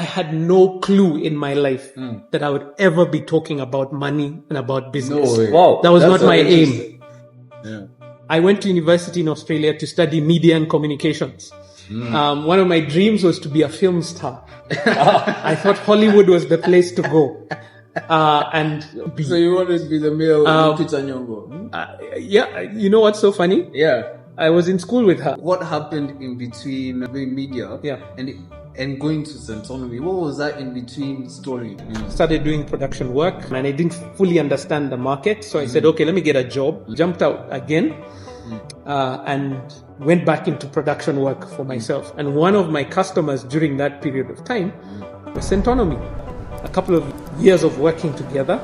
I had no clue in my life that I would ever be talking about money and about business. No way. Wow. That was not my aim. Yeah. I went to university in Australia to study media and communications. One of my dreams was to be a film star. I thought Hollywood was the place to go. So you wanted to be the male Peter Nyong'o? Yeah, you know what's so funny? Yeah. I was in school with her. What happened in between doing media and going to Centonomy? What was that in between story? Started doing production work and I didn't fully understand the market. So I said, okay, let me get a job. Jumped out again and went back into production work for myself. And one of my customers during that period of time was Centonomy. A couple of years of working together,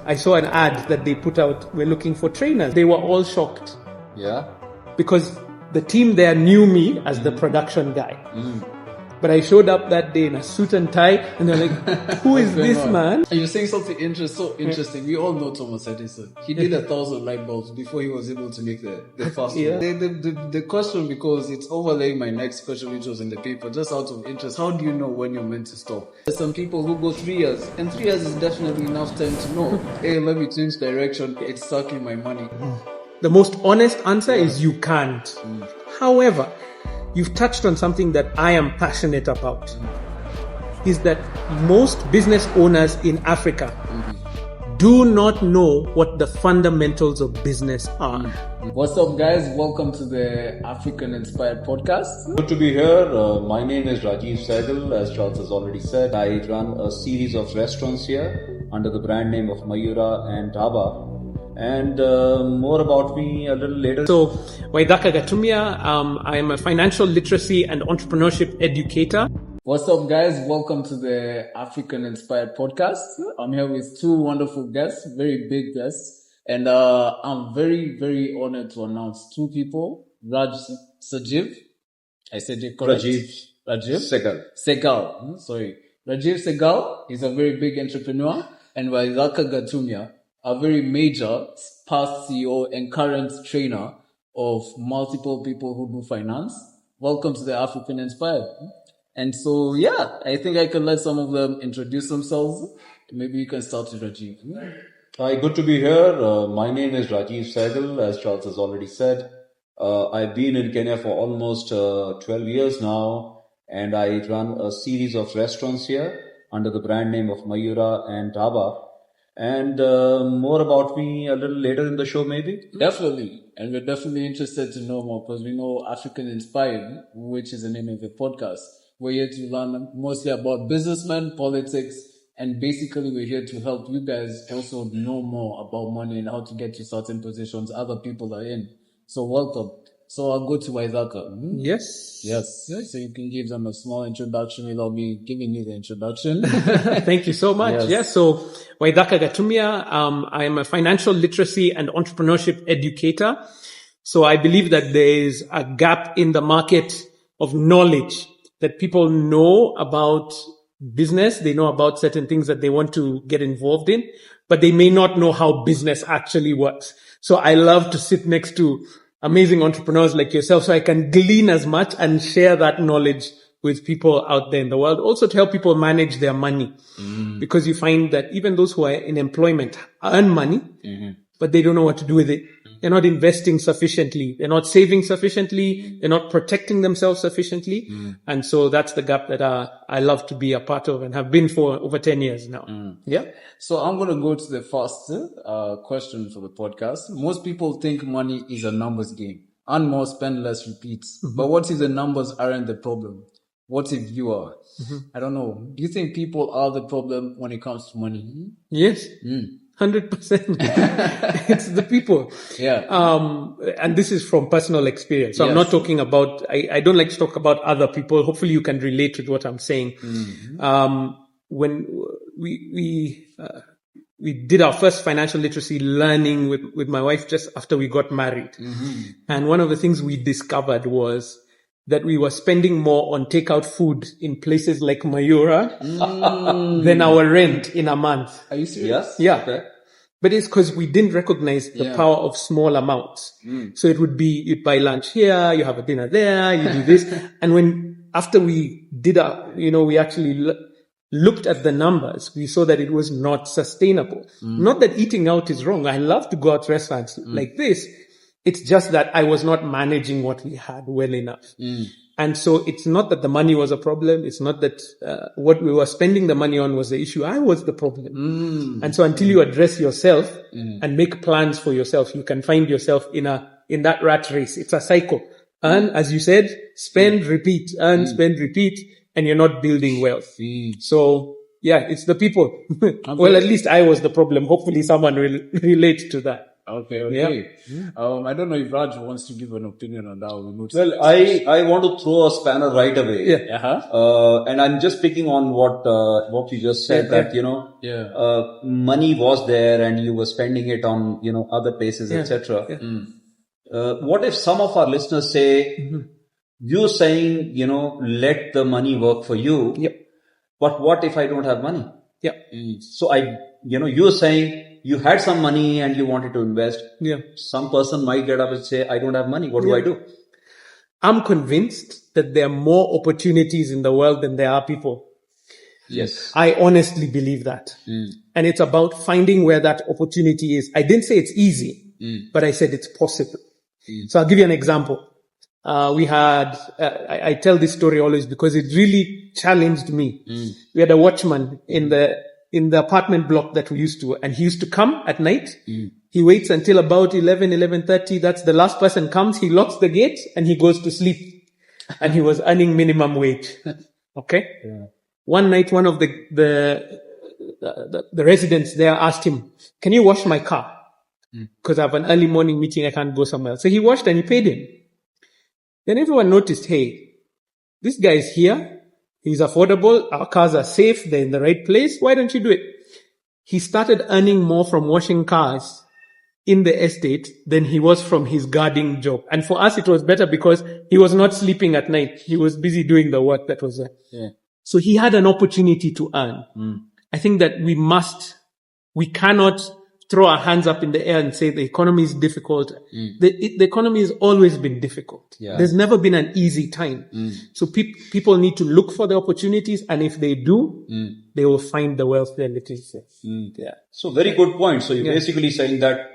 I saw an ad that they put out, we're looking for trainers. They were all shocked. Yeah. Because the team there knew me as the production guy. But I showed up that day in a suit and tie, and they're like, who is this man? And you're saying something interesting. We all know Thomas Edison. He did 1,000 light bulbs before he was able to make the first one. The question, because it's overlaying my next question, which was in the paper, just out of interest, how do you know when you're meant to stop? There's some people who go 3 years, and 3 years is definitely enough time to know, hey, let me change direction, it's sucking my money. The most honest answer is you can't. However, you've touched on something that I am passionate about, is that most business owners in Africa do not know what the fundamentals of business are. What's up, guys? Welcome to the African Inspired Podcast. Good to be here. My name is Rajiv Sehgal. As Charles has already said, I run a series of restaurants here under the brand name of Mayura and DHABA. And more about me a little later. So, Waithaka Gatumia, I am a financial literacy and entrepreneurship educator. What's up, guys? Welcome to the African Inspired Podcast. I'm here with two wonderful guests, very big guests. And I'm very, very honored to announce two people. Rajiv. I said it correct. Rajiv Sehgal. Rajiv Sehgal is a very big entrepreneur. And Waithaka Gatumia, a very major past CEO and current trainer of multiple people who do finance. Welcome to the African Inspired. And so, I think I can let some of them introduce themselves. Maybe you can start with Rajiv. Hi, good to be here. My name is Rajiv Sehgal, as Charles has already said. I've been in Kenya for almost 12 years now, and I run a series of restaurants here under the brand name of Mayura and DHABA. And more about me a little later in the show, maybe? Definitely. And we're definitely interested to know more because we know African Inspired, which is the name of the podcast. We're here to learn mostly about businessmen, politics, and basically we're here to help you guys also know more about money and how to get to certain positions other people are in. So welcome. So I'll go to Waithaka. Yes. So you can give them a small introduction without me giving you the introduction. Thank you so much. Yes. So Waithaka Gatumia, I am a financial literacy and entrepreneurship educator. So I believe that there is a gap in the market of knowledge that people know about business. They know about certain things that they want to get involved in, but they may not know how business actually works. So I love to sit next to amazing entrepreneurs like yourself so I can glean as much and share that knowledge with people out there in the world. Also to help people manage their money. Because you find that even those who are in employment earn money, but they don't know what to do with it. They're not investing sufficiently. They're not saving sufficiently. They're not protecting themselves sufficiently. And so that's the gap that I love to be a part of and have been for over 10 years now. Yeah. So I'm going to go to the first question for the podcast. Most people think money is a numbers game. Earn more, spend less, repeat. But what if the numbers aren't the problem? What if you are? I don't know. Do you think people are the problem when it comes to money? Yes. 100%. It's the people. Yeah. And this is from personal experience. So I'm not talking about, I don't like to talk about other people. Hopefully you can relate with what I'm saying. When we did our first financial literacy learning with my wife just after we got married. And one of the things we discovered was that we were spending more on takeout food in places like Mayura than our rent in a month. Are you serious? Yeah. Okay. But it's because we didn't recognize the power of small amounts. So it would be, you'd buy lunch here, you have a dinner there, you do this. And when after we did we actually looked at the numbers, we saw that it was not sustainable. Not that eating out is wrong. I love to go out to restaurants like this. It's just that I was not managing what we had well enough. And so it's not that the money was a problem. It's not that what we were spending the money on was the issue. I was the problem. And so until you address yourself and make plans for yourself, you can find yourself in that rat race. It's a cycle. And as you said, spend, repeat, earn, spend, repeat, and you're not building wealth. So yeah, it's the people. Well, at least I was the problem. Hopefully someone will relate to that. Okay. Yeah. I don't know if Raj wants to give an opinion on that. Well, I want to throw a spanner right away. Yeah. And I'm just picking on what you just said, that, money was there and you were spending it on, other places, etc. What if some of our listeners say, you're saying, let the money work for you. Yep. But what if I don't have money? Yeah. So you're saying you had some money and you wanted to invest. Yeah. Some person might get up and say, I don't have money. What do I do? I'm convinced that there are more opportunities in the world than there are people. Yes. I honestly believe that. And it's about finding where that opportunity is. I didn't say it's easy, but I said it's possible. So I'll give you an example. We had, I tell this story always because it really challenged me. We had a watchman in the apartment block that we used to, and he used to come at night. He waits until about 11:30. That's the last person comes. He locks the gate and he goes to sleep. And he was earning minimum wage. Okay. Yeah. One night, one of the residents there asked him, can you wash my car? Because I have an early morning meeting. I can't go somewhere else. So he washed and he paid him. Then everyone noticed, hey, this guy is here. He's affordable. Our cars are safe. They're in the right place. Why don't you do it? He started earning more from washing cars in the estate than he was from his guarding job. And for us, it was better because he was not sleeping at night. He was busy doing the work that was there. Yeah. So he had an opportunity to earn. I think that we cannot throw our hands up in the air and say the economy is difficult. The economy has always been difficult. Yeah. There's never been an easy time. So people need to look for the opportunities, and if they do, they will find the wealth they're looking for. Yeah. So very good point. So you're basically saying that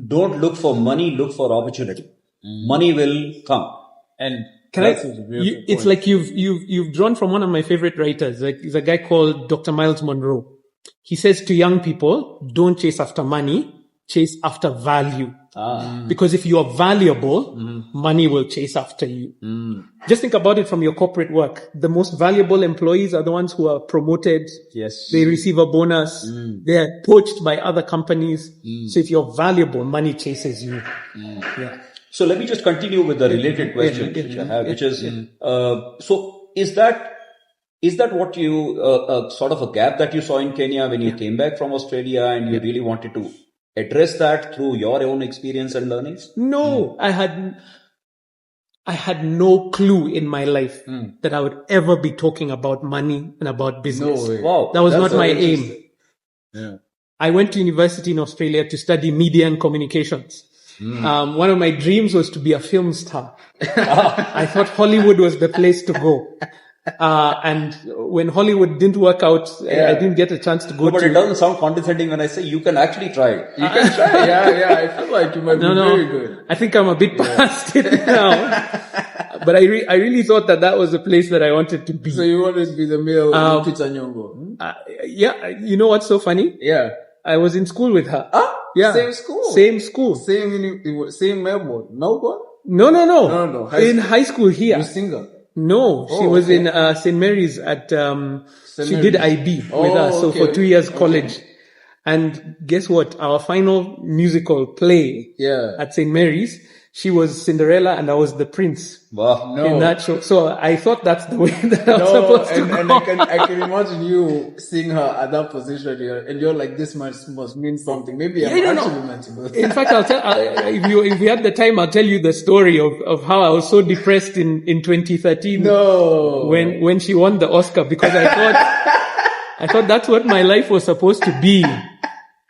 don't look for money, look for opportunity. Money will come. And it's like you've drawn from one of my favorite writers. Like, there's a guy called Dr. Miles Monroe. He says to young people, don't chase after money, chase after value. Because if you are valuable, money will chase after you. Just think about it from your corporate work. The most valuable employees are the ones who are promoted. Yes. They receive a bonus. They are poached by other companies. So if you're valuable, money chases you. Yeah. So let me just continue with the related question which I have, which is, so is that what you, sort of a gap that you saw in Kenya when you came back from Australia and you really wanted to address that through your own experience and learnings? No, I had no clue in my life that I would ever be talking about money and about business. No way. Wow. That was not my aim. Yeah. I went to university in Australia to study media and communications. One of my dreams was to be a film star. I thought Hollywood was the place to go. And when Hollywood didn't work out, I didn't get a chance to go but it doesn't sound condescending when I say you can actually try it. You can try. Yeah. I feel like you might be very good. I think I'm a bit past it now. But I really thought that was the place that I wanted to be. So you wanted to be the male Lupita Nyong'o? Yeah. You know what's so funny? Yeah. I was in school with her. Yeah. Same school? Same Melbourne? No. In high school here. You singer? No, she was in St. Mary's at she did IB with us, so for 2 years college. And guess what? Our final musical play at St. Mary's, she was Cinderella and I was the prince. Wow. In that show. So I thought that's the way that I was supposed to go. And I can imagine you seeing her at that position here, and you're like, this must mean something. Maybe I'm actually meant to go. In fact, I'll tell, if you had the time, I'll tell you the story of how I was so depressed in 2013. No. When she won the Oscar, because I thought that's what my life was supposed to be.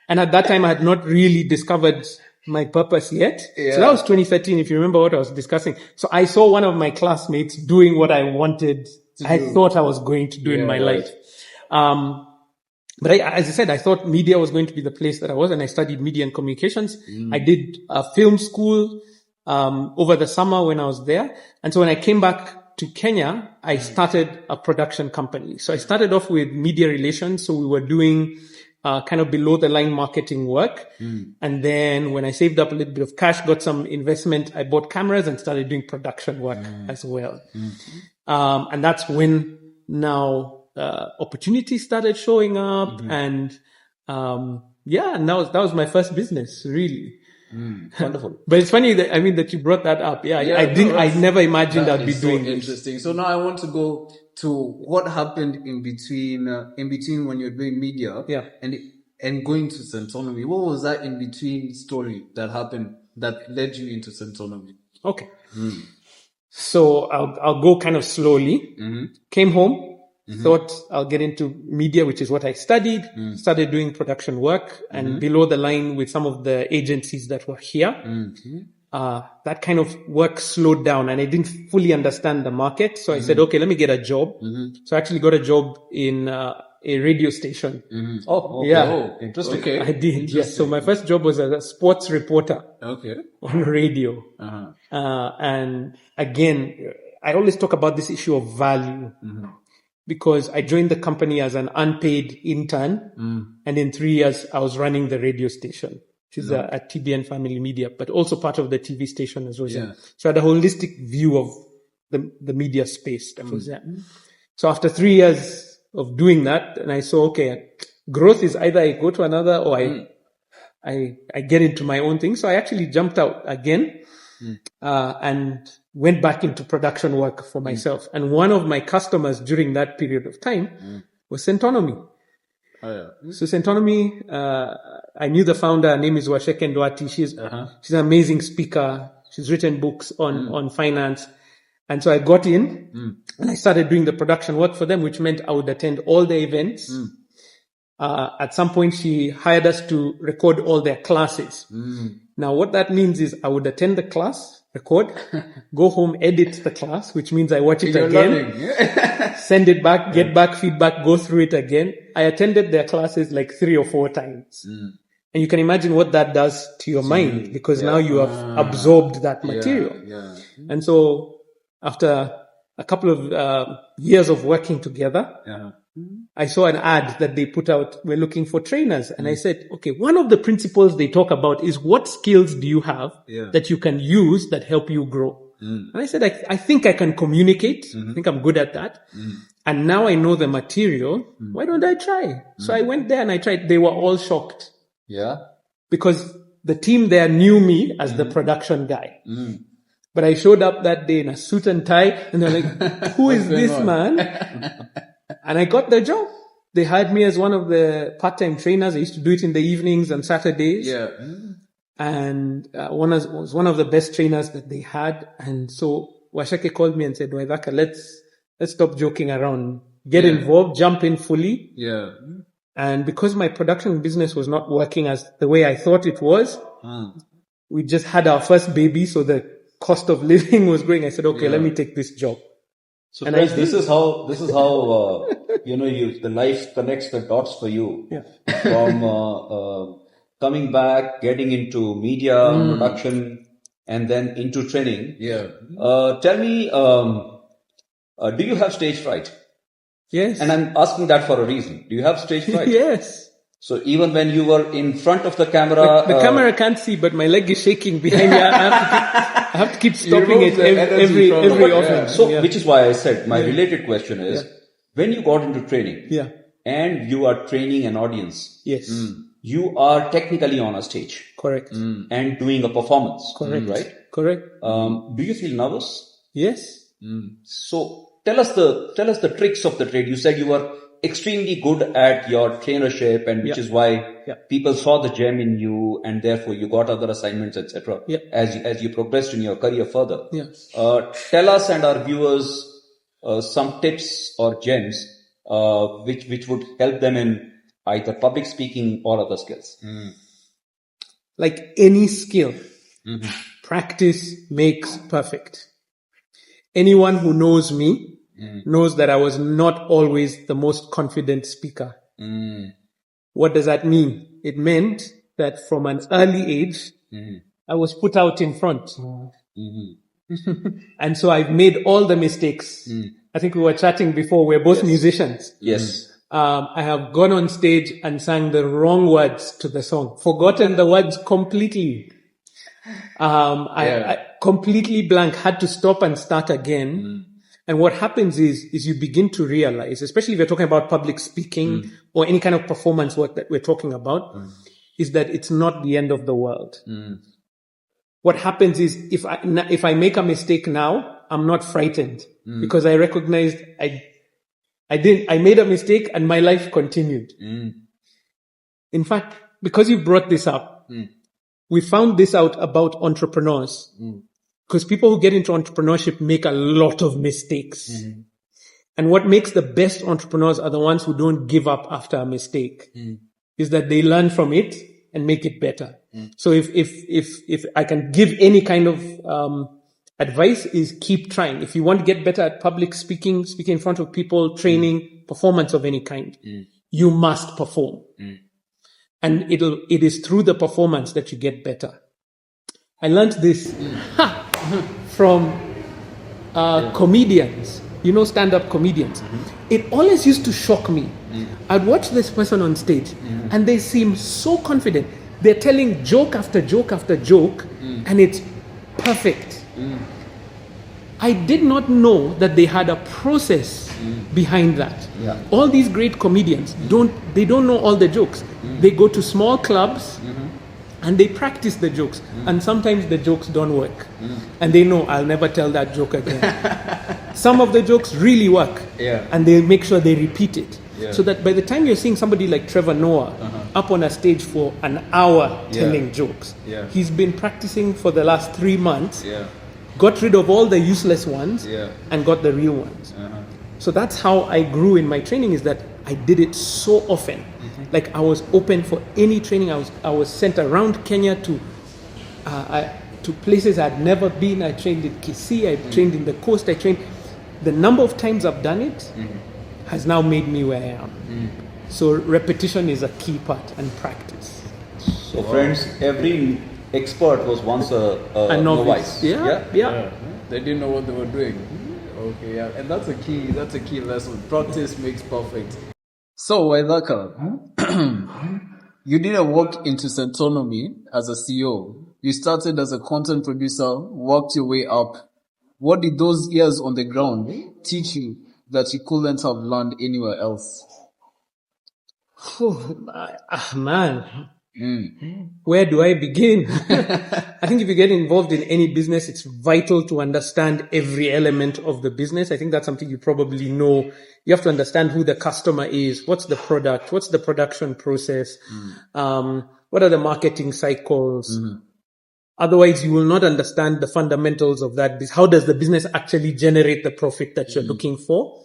And at that time, I had not really discovered my purpose yet. Yeah. So that was 2013, if you remember what I was discussing. So I saw one of my classmates doing what I wanted, I thought I was going to do in my life. But as I said, I thought media was going to be the place that I was, and I studied media and communications. I did a film school over the summer when I was there. And so when I came back to Kenya, I started a production company. So I started off with media relations. So we were doing kind of below the line marketing work. And then when I saved up a little bit of cash, got some investment, I bought cameras and started doing production work as well. And that's when now opportunities started showing up, and that was my first business, really. Wonderful. But it's funny that that you brought that up. I never imagined I'd be doing this. Interesting. So now I want to go to what happened in between when you're doing media and going to Centonomy. What was that in between story that happened that led you into Centonomy? Okay. So I'll go kind of slowly. Came home. Thought I'll get into media, which is what I studied, started doing production work and below the line with some of the agencies that were here. That kind of work slowed down and I didn't fully understand the market. So I said, okay, let me get a job. So I actually got a job in a radio station. Oh, okay. Oh, interesting. Okay. I did, yes. So my first job was as a sports reporter on radio. And again, I always talk about this issue of value. Because I joined the company as an unpaid intern, and in 3 years I was running the radio station, which is a TBN Family Media, but also part of the TV station as well. Yeah. So I had a holistic view of the media space that was there. So after 3 years of doing that, and I saw, okay, growth is either I go to another or I get into my own thing. So I actually jumped out again, and went back into production work for myself. And one of my customers during that period of time was Centonomy. So Centonomy, I knew the founder. Her name is Waithaka Gatumia. She's an amazing speaker. She's written books on finance. And so I got in and I started doing the production work for them, which meant I would attend all the events. At some point, she hired us to record all their classes. Now, what that means is I would attend the class, record, go home, edit the class, which means I watch it again, send it back, get back feedback, go through it again. I attended their classes like 3 or 4 times. And you can imagine what that does to your mind, because now you have absorbed that material. And so after a couple of years of working together, I saw an ad that they put out. We're looking for trainers. And I said, okay, one of the principles they talk about is what skills do you have that you can use that help you grow? And I said, I think I can communicate. I think I'm good at that. And now I know the material. Why don't I try? So I went there and I tried. They were all shocked. Because the team there knew me as the production guy. But I showed up that day in a suit and tie and they're like, who is this man? And I got the job. They hired me as one of the part-time trainers. I used to do it in the evenings and Saturdays. And was one of the best trainers that they had. And so Waithaka called me and said, Waithaka, let's stop joking around. Get involved, jump in fully. And because my production business was not working as the way I thought it was, we just had our first baby, so the cost of living was growing. I said, okay, let me take this job. So friends, this is how the life connects the dots for you. From coming back, getting into media production, and then into training. Tell me, do you have stage fright? Yes. And I'm asking that for a reason. Do you have stage fright? Yes. So even when you were in front of the camera... The camera can't see, but my leg is shaking behind me. I have to keep stopping it every often. So, which is why I said, my related question is, when you got into training, and you are training an audience, you are technically on a stage. Correct. And doing a performance. Correct. Right? Correct. Do you feel nervous? Yes. So tell us the tricks of the trade. You said you were extremely good at your trainership, and which is why people saw the gem in you, and therefore you got other assignments, etc. As you progressed in your career further. Tell us and our viewers some tips or gems which would help them in either public speaking or other skills. like any skill, practice makes perfect. Anyone who knows me knows that I was not always the most confident speaker. What does that mean? It meant that from an early age, I was put out in front. And so I've made all the mistakes. I think we were chatting before. We're both musicians. Yes. I have gone on stage and sang the wrong words to the song, forgotten the words completely. I completely blank, had to stop and start again. And what happens is you begin to realize, especially if you're talking about public speaking or any kind of performance work that we're talking about, is that it's not the end of the world. What happens is if I make a mistake now, I'm not frightened because I recognized I made a mistake and my life continued. In fact, because you brought this up, we found this out about entrepreneurs. Because people who get into entrepreneurship make a lot of mistakes. And what makes the best entrepreneurs are the ones who don't give up after a mistake. Is that they learn from it and make it better. So if I can give any kind of advice, is keep trying. If you want to get better at public speaking in front of people, training, performance of any kind, you must perform. And it is through the performance that you get better. I learned this from comedians, stand-up comedians. It always used to shock me. I'd watch this person on stage and they seem so confident. They're telling joke after joke after joke and it's perfect. I did not know that they had a process behind that. All these great comedians don't know all the jokes. They go to small clubs and they practice the jokes. And sometimes the jokes don't work. And they know, I'll never tell that joke again. Some of the jokes really work. And they make sure they repeat it. So that by the time you're seeing somebody like Trevor Noah up on a stage for an hour telling jokes, he's been practicing for the last 3 months, got rid of all the useless ones, and got the real ones. So that's how I grew in my training, is that I did it so often. Like I was open for any training. I was sent around Kenya to places I'd never been. I trained in Kisii, I trained in the coast, the number of times I've done it has now made me where I am. So repetition is a key part, and practice. So friends, every expert was once a novice. Yeah. They didn't know what they were doing. Okay, and that's a key lesson. Practice makes perfect. So Waithaka, you didn't walk into Centonomy as a CEO. You started as a content producer, worked your way up. What did those years on the ground teach you that you couldn't have learned anywhere else? Man, where do I begin? I think if you get involved in any business, it's vital to understand every element of the business. I think that's something you probably know. You have to understand who the customer is, what's the product, what's the production process, what are the marketing cycles. Otherwise, you will not understand the fundamentals of that. How does the business actually generate the profit that you're looking for?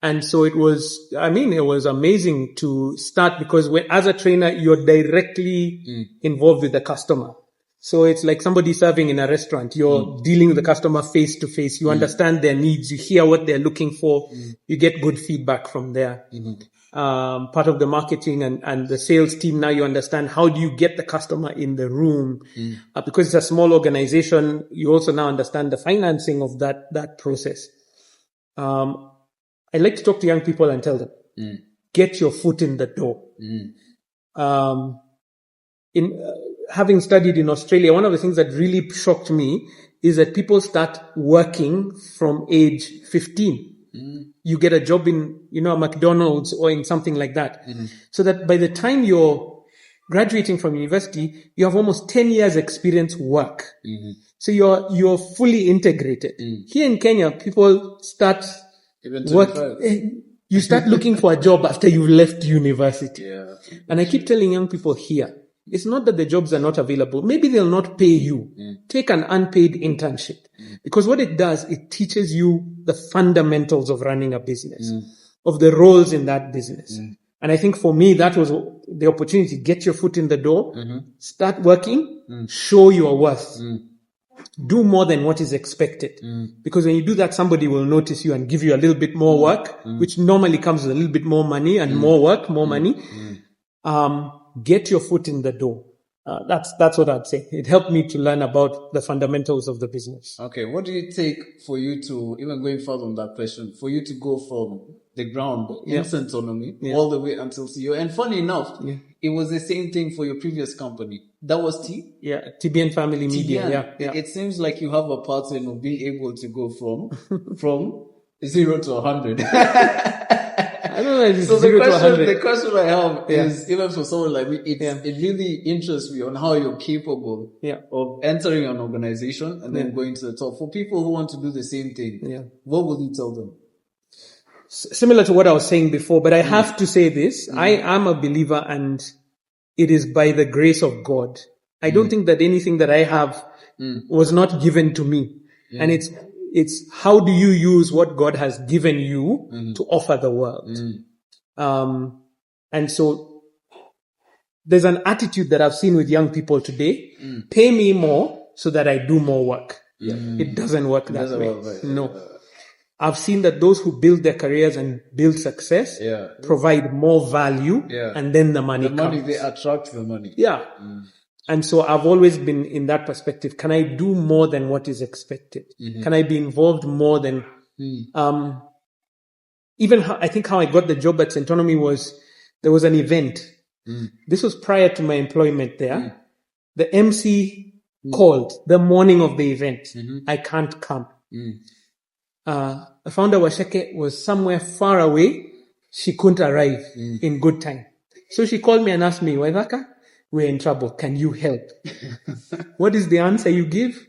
And so it was amazing to start, because as a trainer, you're directly involved with the customer. So it's like somebody serving in a restaurant. You're dealing with the customer face to face. You understand their needs. You hear what they're looking for. You get good feedback from there. Part of the marketing and the sales team, now you understand how do you get the customer in the room. Because it's a small organization, you also now understand the financing of that process. I like to talk to young people and tell them, get your foot in the door. Having studied in Australia, one of the things that really shocked me is that people start working from age 15. You get a job in, a McDonald's or in something like that. So that by the time you're graduating from university, you have almost 10 years experience work. So you're fully integrated. Here in Kenya, people start you start looking for a job after you've left university. And I keep telling young people here, it's not that the jobs are not available. Maybe they'll not pay you. Take an unpaid internship. Because what it does, it teaches you the fundamentals of running a business, of the roles in that business. And I think for me, that was the opportunity. Get your foot in the door, start working, show your worth. Do more than what is expected. Because when you do that, somebody will notice you and give you a little bit more work, which normally comes with a little bit more money and more work, more money. Get your foot in the door. That's what I'd say. It helped me to learn about the fundamentals of the business. Okay. What did it take for you to, even going further on that question, for you to go from the ground in Centonomy all the way until CEO? And funny enough, it was the same thing for your previous company. That was TBN Family Media. It seems like you have a pattern of being able to go from 0 to 100. I don't know if it's so 0 to 100. The question I have is, even for someone like me, it really interests me on how you're capable of entering an organization and then going to the top. For people who want to do the same thing, what would you tell them? Similar to what I was saying before, but I have to say this. I am a believer, and it is by the grace of God. I don't think that anything that I have was not given to me. And it's how do you use what God has given you to offer the world? And so there's an attitude that I've seen with young people today. Pay me more so that I do more work. It doesn't work that way. No. I've seen that those who build their careers and build success provide more value, and then the money comes. They attract the money. And so I've always been in that perspective. Can I do more than what is expected? Can I be involved more than, even I think how I got the job at Centonomy was, there was an event. This was prior to my employment there. The MC called the morning of the event. I can't come. The founder Washeke was somewhere far away. She couldn't arrive in good time. So she called me and asked me, Waithaka, we're in trouble. Can you help? What is the answer you give?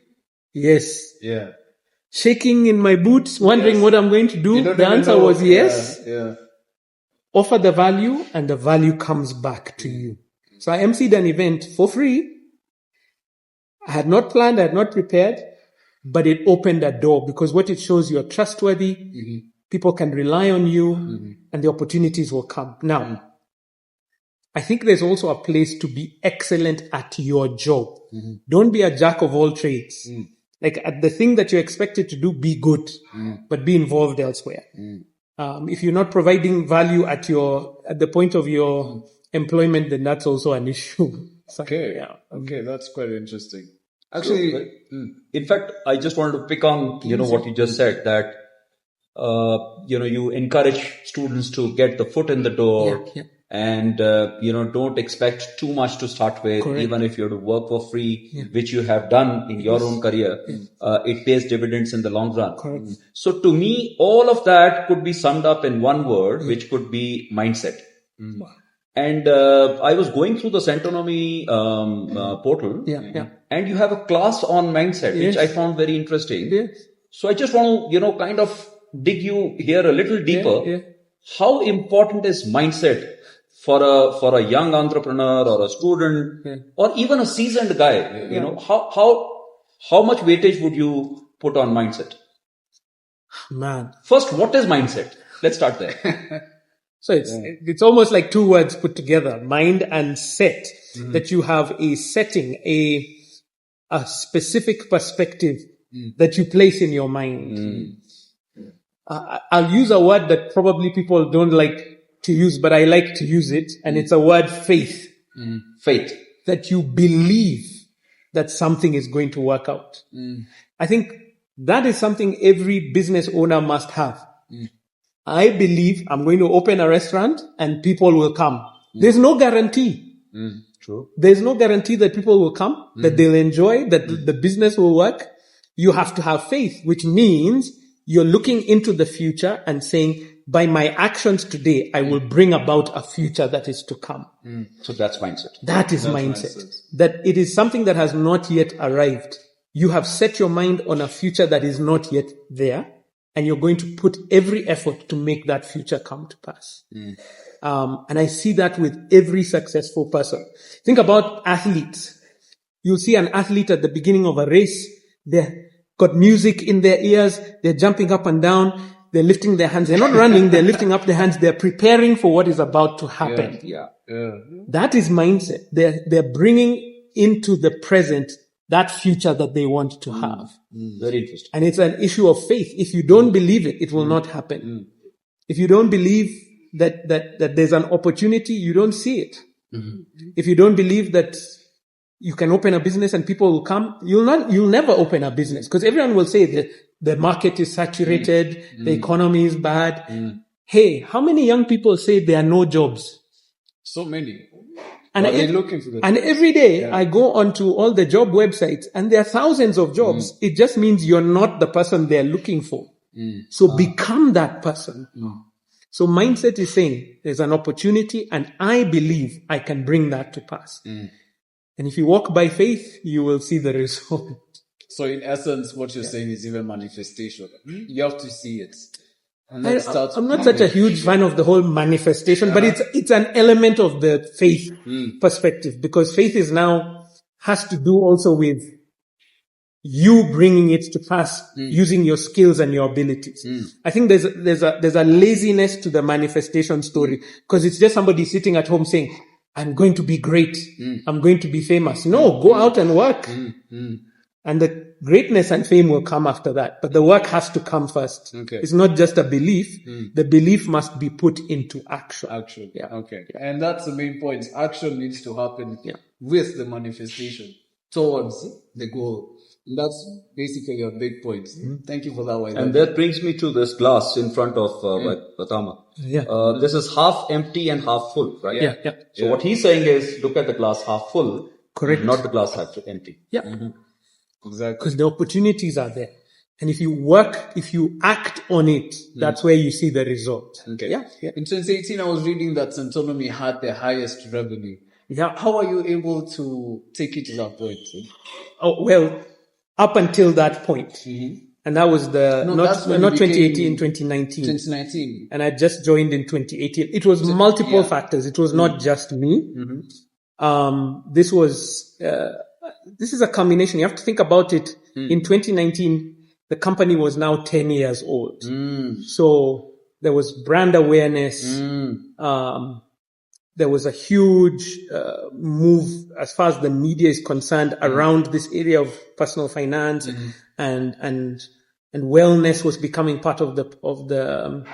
Yes. Shaking in my boots, wondering what I'm going to do. The answer was yes. Offer the value, and the value comes back to you. So I emceed an event for free. I had not planned, I had not prepared, but it opened a door, because what it shows, you're trustworthy, people can rely on you, and the opportunities will come. Now, I think there's also a place to be excellent at your job. Don't be a jack of all trades. Like at the thing that you're expected to do, be good, but be involved elsewhere. If you're not providing value at the point of your employment, then that's also an issue. Okay, that's quite interesting. Actually, in fact, I just wanted to pick on, what you just said, that, you encourage students to get the foot in the door. And, don't expect too much to start with. Even if you have to work for free, which you have done in your own career, it pays dividends in the long run. So to me, all of that could be summed up in one word, which could be mindset. And I was going through the Centonomy portal, and you have a class on mindset, which I found very interesting. So I just want to, kind of dig you here a little deeper. How important is mindset for a young entrepreneur or a student or even a seasoned guy? How much weightage would you put on mindset? Man. First, what is mindset? Let's start there. So it's almost like two words put together, mind and set, that you have a setting, a specific perspective that you place in your mind. I'll use a word that probably people don't like to use, but I like to use it, and it's a word faith. Faith. That you believe that something is going to work out. I think that is something every business owner must have. I believe I'm going to open a restaurant and people will come. There's no guarantee. True. There's no guarantee that people will come, that they'll enjoy, that the business will work. You have to have faith, which means you're looking into the future and saying, by my actions today, I will bring about a future that is to come. So that's mindset. That is mindset. That it is something that has not yet arrived. You have set your mind on a future that is not yet there, and you're going to put every effort to make that future come to pass. And I see that with every successful person. Think about athletes. You'll see an athlete at the beginning of a race. They've got music in their ears. They're jumping up and down. they're lifting their hands. They're not running. They're lifting up their hands. They're preparing for what is about to happen. That is mindset. They're bringing into the present that future that they want to have. Very interesting. And it's an issue of faith. If you don't believe it, it will not happen. If you don't believe that there's an opportunity, you don't see it. If you don't believe that you can open a business and people will come, you'll never open a business, because everyone will say that the market is saturated, the economy is bad. Hey, how many young people say there are no jobs? So many. And looking for and every day I go onto all the job websites and there are thousands of jobs. It just means you're not the person they're looking for. So become that person. So mindset is saying there's an opportunity and I believe I can bring that to pass. And if you walk by faith, you will see the result. So in essence, what you're saying is even manifestation. You have to see it. And I'm not such a huge fan of the whole manifestation, but it's an element of the faith perspective, because faith has to do also with you bringing it to pass using your skills and your abilities. I think there's a laziness to the manifestation story, because it's just somebody sitting at home saying, I'm going to be great. I'm going to be famous. No, go out and work. And the greatness and fame will come after that. But the work has to come first. Okay. It's not just a belief. The belief must be put into action. Yeah. Okay. And that's the main point. Action needs to happen with the manifestation towards the goal. And that's basically your big point. Thank you for that, Waithaka. And that brings me to this glass in front of Gautama. This is half empty and half full, right? Yeah. So what he's saying is, look at the glass half full, correct, not the glass half empty. Exactly. Because the opportunities are there. And if you act on it, that's where you see the result. Okay. In 2018, I was reading that Centonomy had the highest revenue. Yeah. How are you able to take it to that point? Oh, well, up until that point. And that was not 2018, 2019. 2019. And I just joined in 2018. It was multiple factors. It was not just me. This is a combination. You have to think about it. In 2019, the company was now 10 years old. So there was brand awareness. There was a huge move as far as the media is concerned around this area of personal finance, and wellness was becoming part of the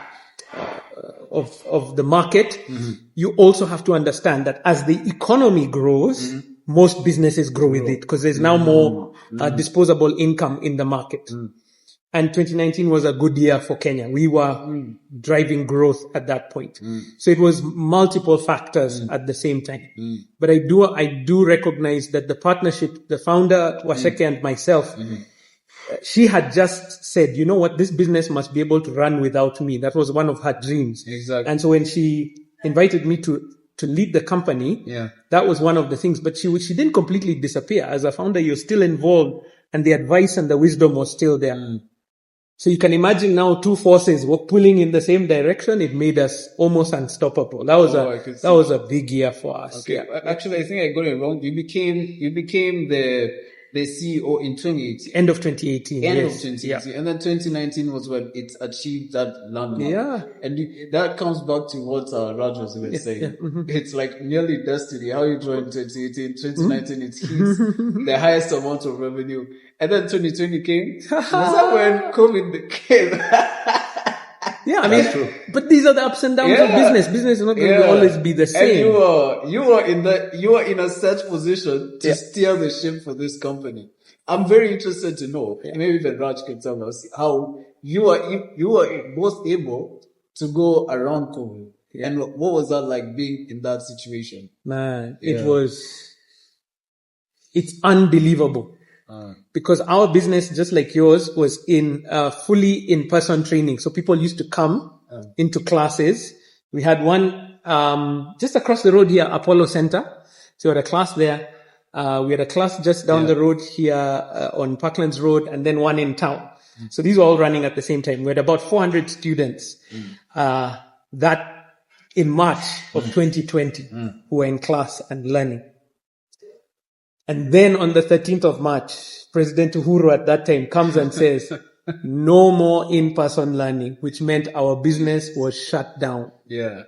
market. You also have to understand that as the economy grows, most businesses grow with it, because there's now more disposable income in the market. And 2019 was a good year for Kenya. We were driving growth at that point. So it was multiple factors at the same time. But I do recognize that the partnership, the founder, Waithaka, and myself, she had just said, you know what, this business must be able to run without me. That was one of her dreams. Exactly. And so when she invited me to lead the company, that was one of the things. But she didn't completely disappear. As a founder, you're still involved, and the advice and the wisdom was still there. So you can imagine now two forces were pulling in the same direction. It made us almost unstoppable. That was a big year for us. Okay. Actually, I think I got it wrong. You became the CEO in 2018. End of 2018. End of 2018. And then 2019 was when it achieved that landmark. And that comes back to what Raj was saying. It's like nearly destiny. How you joined 2018, 2019, it hits the highest amount of revenue. And then 2020 came. Was that when COVID came? I mean, but these are the ups and downs of business. Business is not going to always be the same. And you were in a such position to steer the ship for this company. I'm very interested to know, maybe even Raj can tell us, how you were both able to go around COVID. And what was that like, being in that situation? Man, it's unbelievable. Because our business, just like yours, was in fully in-person training. So people used to come into classes. We had one just across the road here, Apollo Center. So we had a class there. We had a class just down the road here on Parklands Road, and then one in town. So these were all running at the same time. We had about 400 students that in March of 2020 who were in class and learning. And then on the 13th of March, President Uhuru at that time comes and says, no more in-person learning, which meant our business was shut down. Yeah.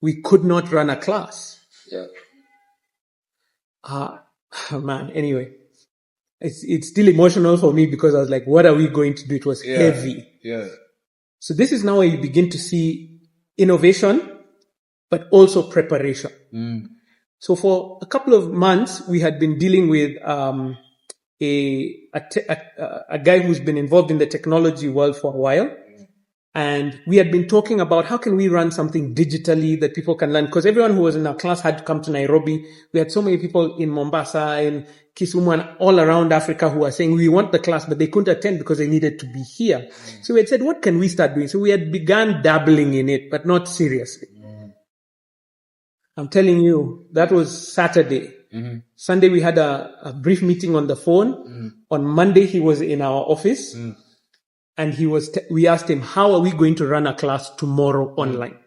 We could not run a class. Yeah. Man, anyway, it's still emotional for me because I was like, what are we going to do? It was heavy. Yeah. So this is now where you begin to see innovation, but also preparation. So for a couple of months, we had been dealing with a guy who's been involved in the technology world for a while. And we had been talking about how can we run something digitally that people can learn, because everyone who was in our class had to come to Nairobi. We had so many people in Mombasa, in Kisumu, and all around Africa who were saying we want the class, but they couldn't attend because they needed to be here. So we had said, what can we start doing? So we had begun dabbling in it, but not seriously. I'm telling you, that was Saturday. Sunday, we had a brief meeting on the phone. On Monday, he was in our office. And we asked him, how are we going to run a class tomorrow online?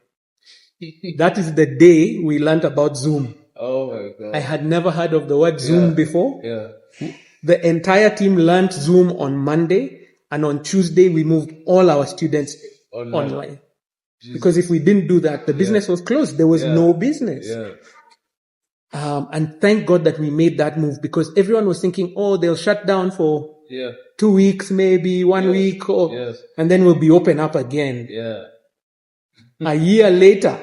That is the day we learned about Zoom. Oh my God. I had never heard of the word Zoom before. Yeah. The entire team learned Zoom on Monday, and on Tuesday we moved all our students online. Because if we didn't do that, the business was closed. There was no business. And thank God that we made that move, because everyone was thinking, oh, they'll shut down for 2 weeks, maybe 1 week, and then we'll be open up again. A year later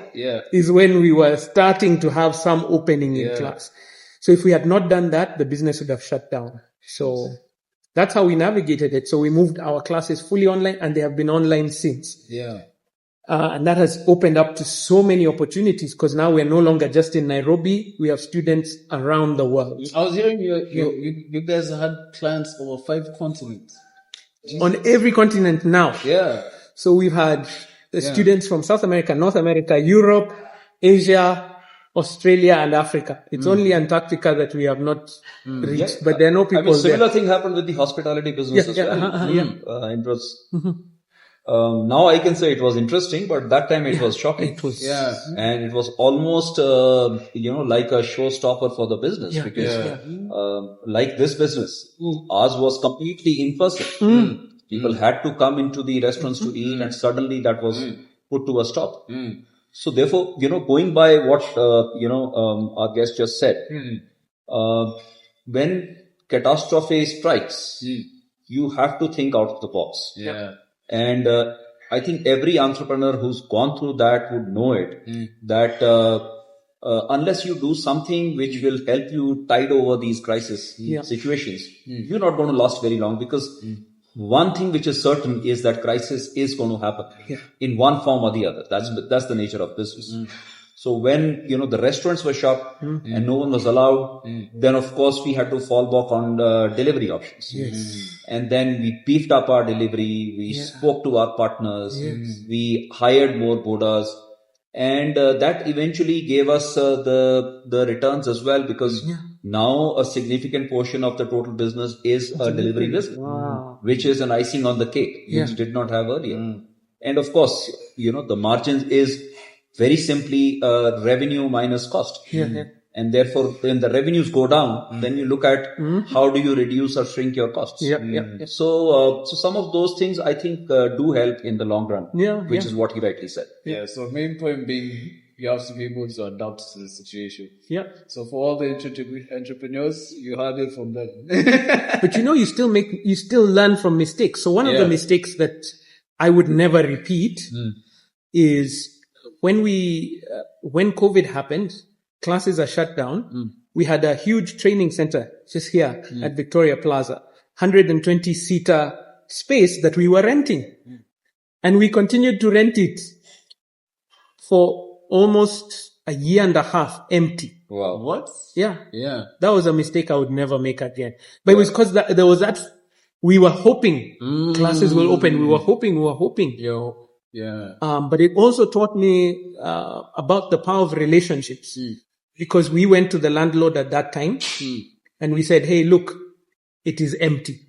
is when we were starting to have some opening in class. So if we had not done that, the business would have shut down. So that's how we navigated it. So we moved our classes fully online, and they have been online since. And that has opened up to so many opportunities, because now we're no longer just in Nairobi. We have students around the world. I was hearing you guys had clients over 5 continents. On every continent now. So we've had students from South America, North America, Europe, Asia, Australia, and Africa. It's only Antarctica that we have not reached, but there are no people similar thing happened with the hospitality business as well. It was... now I can say it was interesting, but that time it was shocking. It was, and it was almost, like a showstopper for the business, because, like this business, ours was completely in person. People had to come into the restaurants to eat, and suddenly that was put to a stop. So therefore, going by what, our guest just said, when catastrophe strikes, you have to think out of the box. And I think every entrepreneur who's gone through that would know it, that unless you do something which will help you tide over these crisis situations, you're not going to last very long, because one thing which is certain is that crisis is going to happen in one form or the other. That's the nature of business. So when, the restaurants were shut and no one was allowed, then of course we had to fall back on delivery options. And then we beefed up our delivery. We spoke to our partners. We hired more bodas. And that eventually gave us the returns as well, because now a significant portion of the total business is a delivery business, which is an icing on the cake, which did not have earlier. And of course, the margins is very simply revenue minus cost. And therefore, when the revenues go down, then you look at how do you reduce or shrink your costs. So some of those things I think do help in the long run, which is what he rightly said. So main point being, you have to be able to adapt to the situation. So for all the entrepreneurs, you heard it from them. But you still learn from mistakes. So one of the mistakes that I would never repeat is when COVID happened, classes are shut down. We had a huge training center just here at Victoria Plaza, 120-seater space that we were renting. And we continued to rent it for almost a year and a half empty. Wow. What? Yeah. That was a mistake I would never make again. But it was because there was that, we were hoping classes will open. We were hoping. But it also taught me about the power of relationships, because we went to the landlord at that time and we said, hey, look, it is empty.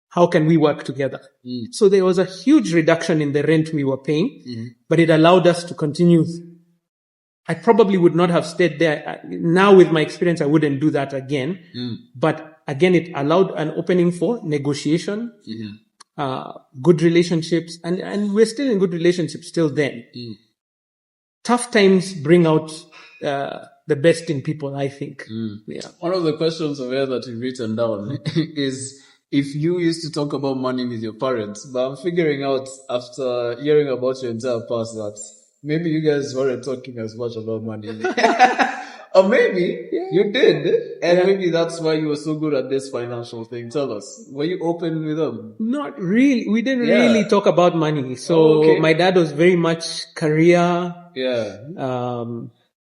How can we work together? So there was a huge reduction in the rent we were paying, but it allowed us to continue. I probably would not have stayed there. Now with my experience, I wouldn't do that again. But again, it allowed an opening for negotiation. good relationships, and we're still in good relationships till then. Tough times bring out the best in people, I think. Yeah. One of the questions over here that you've written down is if you used to talk about money with your parents, but I'm figuring out after hearing about your entire past that maybe you guys weren't talking as much about money. Or maybe you did, and maybe that's why you were so good at this financial thing. Tell us, were you open with them? Not really. We didn't really talk about money. So my dad was very much career.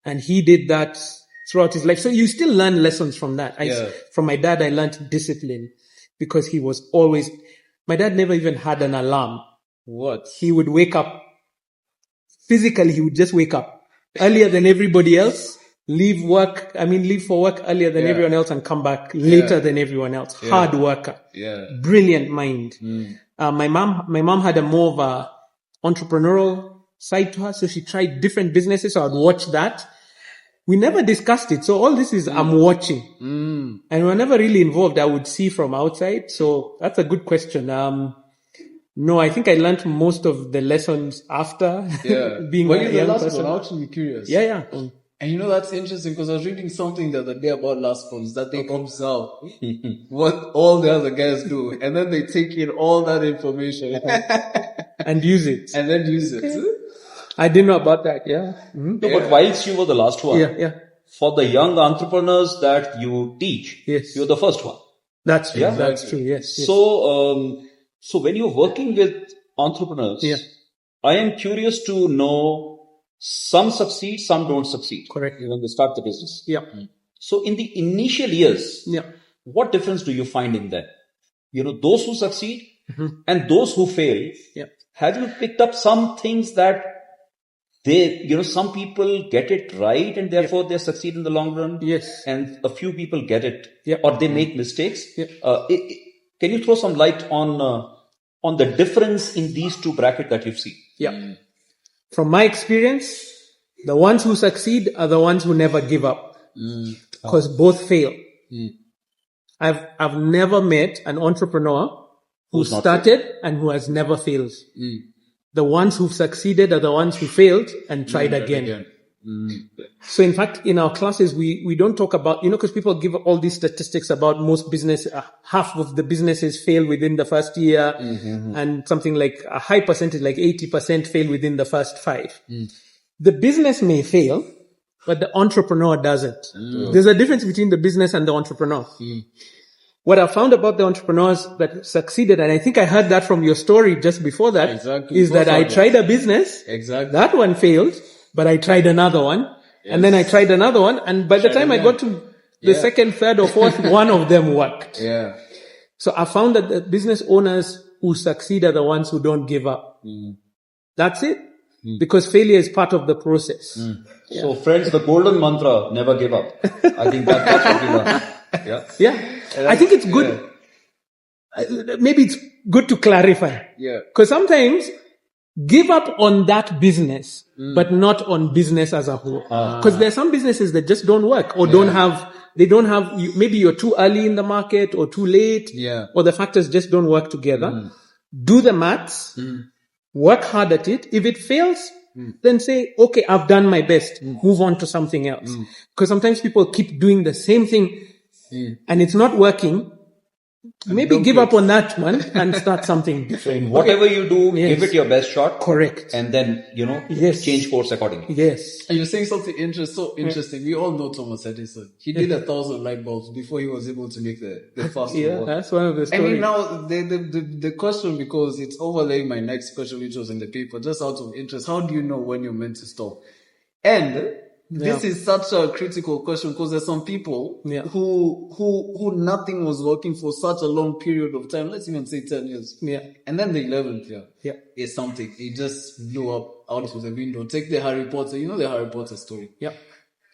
And he did that throughout his life. So you still learn lessons from that. From my dad, I learned discipline because he was always, my dad never even had an alarm. What? He would wake up physically. He would just wake up earlier than everybody else, leave for work earlier than everyone else and come back later than everyone else. Hard worker. Brilliant mind. My mom had a more of a entrepreneurial side to her. So she tried different businesses. So I'd watch that. We never discussed it. So all this is I'm watching. And we're never really involved. I would see from outside. So that's a good question. No, I think I learned most of the lessons after being a young person. I'm actually curious. And you know, that's interesting because I was reading something the other day about last phones that they observe what all the other guys do. And then they take in all that information and use it. And then use it. I didn't know about that. No, but whilst you were the last one, for the young entrepreneurs that you teach, you're the first one. That's true. That's true. Yes. So when you're working with entrepreneurs, I am curious to know some succeed, some don't succeed. Correct. When they start the business. So in the initial years, what difference do you find in that? You know, those who succeed and those who fail, have you picked up some things that some people get it right and therefore they succeed in the long run. And a few people get it or they make mistakes. Can you throw some light on the difference in these two brackets that you've seen? From my experience, the ones who succeed are the ones who never give up because both fail. I've never met an entrepreneur who started and who has never failed. The ones who've succeeded are the ones who failed and tried again. So in fact, in our classes, we don't talk about, because people give all these statistics about most business, half of the businesses fail within the first year and something like a high percentage, like 80% fail within the first 5. The business may fail, but the entrepreneur doesn't. There's a difference between the business and the entrepreneur. What I found about the entrepreneurs that succeeded, and I think I heard that from your story just before that, is that I tried a business. That one failed, but I tried another one. And then I tried another one. And by the time I got to the second, third or fourth, one of them worked. So I found that the business owners who succeed are the ones who don't give up. That's it. Because failure is part of the process. So friends, the golden mantra, never give up. I think that's what we learn. I think it's good. Maybe it's good to clarify. Because sometimes give up on that business, but not on business as a whole. Because there are some businesses that just don't work or maybe you're too early in the market or too late or the factors just don't work together. Do the maths, work hard at it. If it fails, then say, okay, I've done my best. Move on to something else. Because sometimes people keep doing the same thing and it's not working. Maybe give up on that one and start something different. Whatever you do, give it your best shot. Correct. And then, change course accordingly. Yes. And you're saying something interesting. We all know Thomas Edison. He did 1,000 light bulbs before he was able to make the first one. That's one of the stories. I mean, now the question, because it's overlaying my next question, which was in the paper, just out of interest, how do you know when you're meant to stop? And this is such a critical question because there's some people who nothing was working for such a long period of time. Let's even say 10 years. And then the 11th year is something. It just blew up out of the window. Take the Harry Potter. You know the Harry Potter story.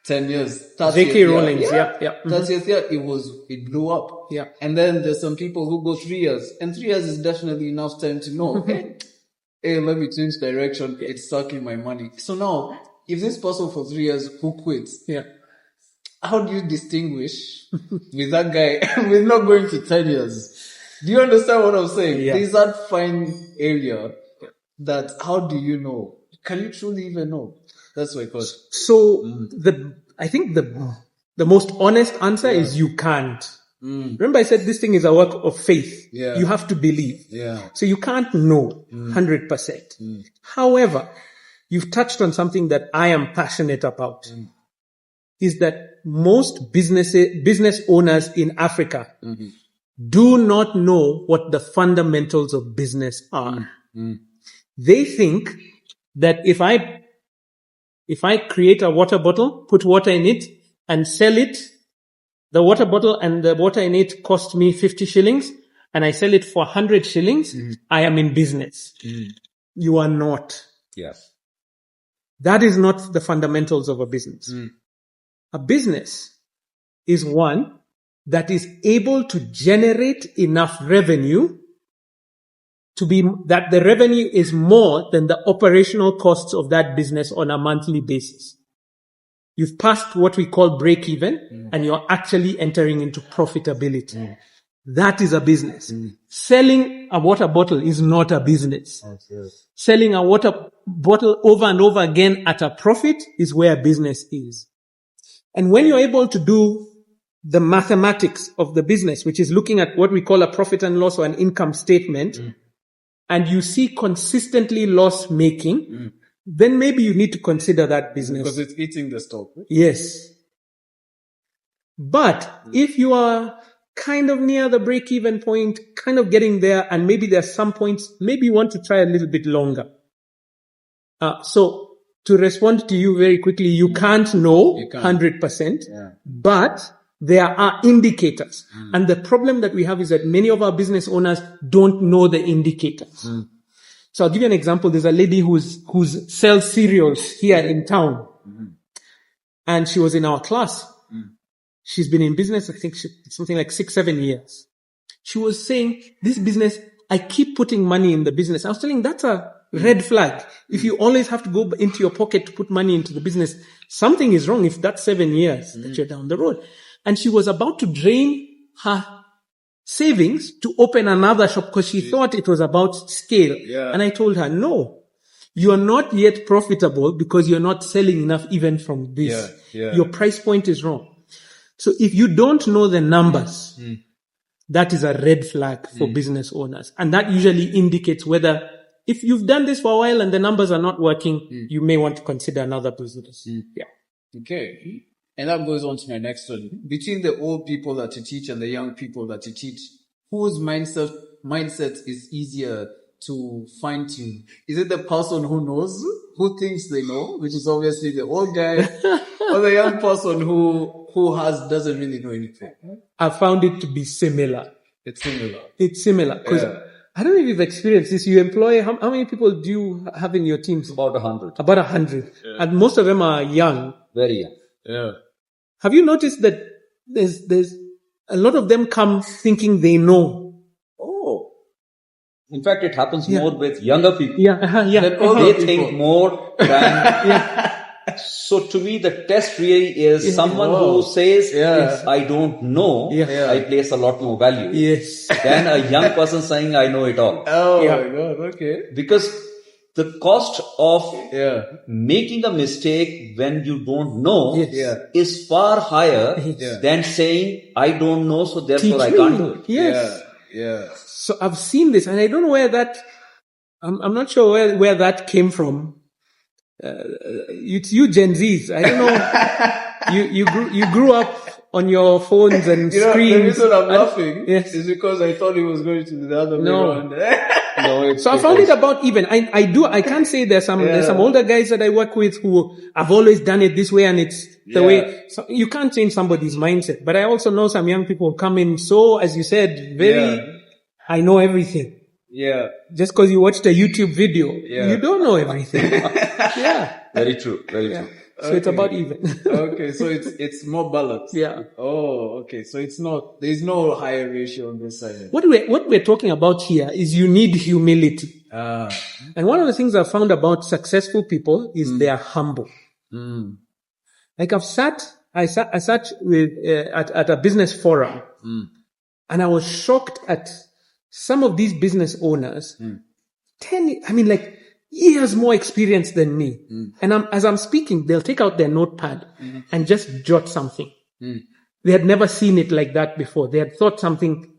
10 years. J.K. Rowling. That's it blew up. And then there's some people who go 3 years. And 3 years is definitely enough time to know, hey, let me change direction. It's sucking my money. So now, if this person for 3 years who quits, how do you distinguish with that guy with not going to 10 years? Do you understand what I'm saying? Yeah. There's that fine area that how do you know? Can you truly even know? That's my question. So I think the most honest answer is you can't. Remember I said this thing is a work of faith. Yeah. You have to believe. Yeah. So you can't know 100%. However, you've touched on something that I am passionate about. Is that most business owners in Africa do not know what the fundamentals of business are. They think that if I create a water bottle, put water in it, and sell it, the water bottle and the water in it cost me 50 shillings, and I sell it for 100 shillings, I am in business. You are not. Yes. That is not the fundamentals of a business. A business is one that is able to generate enough revenue to be that the revenue is more than the operational costs of that business on a monthly basis. You've passed what we call break even and you're actually entering into profitability. That is a business. Selling a water bottle is not a business. Selling a water bottle over and over again at a profit is where business is. And when you're able to do the mathematics of the business, which is looking at what we call a profit and loss or an income statement, and you see consistently loss making, then maybe you need to consider that business. Because it's eating the stock. Right? Yes. But if you are kind of near the break-even point, kind of getting there, and maybe there are some points, maybe you want to try a little bit longer. So to respond to you very quickly, you can't know 100%, but there are indicators. And the problem that we have is that many of our business owners don't know the indicators. So I'll give you an example. There's a lady who's sells cereals here in town. And she was in our class. She's been in business, I think something like 6-7 years. She was saying, this business, I keep putting money in the business. I was telling that's a red flag. If you always have to go into your pocket to put money into the business, something is wrong if that's 7 years that you're down the road. And she was about to drain her savings to open another shop because she thought it was about scale. And I told her, no, you are not yet profitable because you're not selling enough even from this. Your price point is wrong. So if you don't know the numbers, that is a red flag for business owners. And that usually indicates whether if you've done this for a while and the numbers are not working, you may want to consider another business. Okay. And that goes on to my next study. Between the old people that you teach and the young people that you teach, whose mindset is easier to fine tune? Is it the person who knows, who thinks they know, which is obviously the old guy, or the young person who doesn't really know anything? I found it to be similar. It's similar. It's similar. Because I don't know if you've experienced this. You employ, how many people do you have in your teams? About 100. About 100. And most of them are young. Very young. Yeah. Have you noticed that there's a lot of them come thinking they know? Oh. In fact, it happens more with younger people. They think more than... So to me, the test really is someone who says, I don't know, I place a lot more value than a young person saying, I know it all. Oh my God, okay. Because the cost of making a mistake when you don't know is far higher than saying, I don't know, so therefore I can't do it. So I've seen this, and I don't know where that, I'm not sure where that came from. It's you Gen Zs. I don't know. You grew up on your phones and screens. The reason I'm laughing is because I thought it was going to be the other way around. So I found it about even. I can't say there's some older guys that I work with who have always done it this way and it's the way. So you can't change somebody's mindset. But I also know some young people come in so, as you said, I know everything. Just because you watched a YouTube video, you don't know everything. Very true. Very true. So it's about even. Okay, so it's more balanced. Oh, okay. So there's no higher ratio on this side. What we're talking about here is you need humility. And one of the things I've found about successful people is they are humble. Like I sat with, at a business forum, and I was shocked at some of these business owners, 10 years more experience than me. And as I'm speaking, they'll take out their notepad and just jot something. They had never seen it like that before. They had thought something.